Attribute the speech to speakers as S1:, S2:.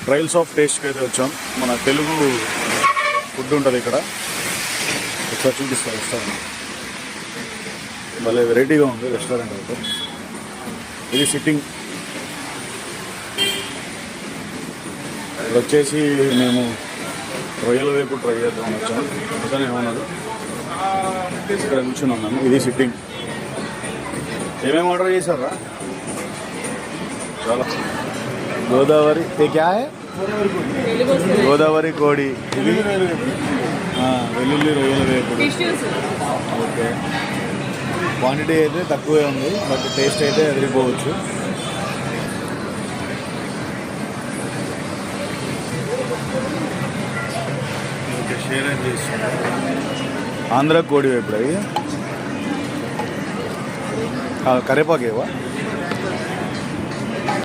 S1: Trials of టేస్ట్కి అయితే వచ్చాం. మన తెలుగు ఫుడ్ ఉంటుంది ఇక్కడ, ఒకసారి చూపిస్తాను రెస్టారెంట్. భలే వెరైటీగా ఉంది రెస్టారెంట్ అయితే. ఇది సిట్టింగ్. ఇక్కడ వచ్చేసి మేము రొయ్యల వేపు ట్రై చేద్దాం వచ్చాము. అతనే ఏమన్నారు, ఇక్కడ కూర్చొని ఉన్నాము. ఇది సిట్టింగ్. ఏమేమి ఆర్డర్ చేశారా? చాలా గోదావరి క్యా హై? గోదావరి కోడి, ఇది వెల్లుల్లి రొయ్యల వేపుడు. ఓకే, క్వాంటిటీ అయితే తక్కువే ఉంది, బట్ టేస్ట్ అయితే ఎదిరిపోవచ్చు. ఓకే, షేర్ అయితే ఆంధ్ర కోడి వేపుడు. అవి కరేపాకేవా?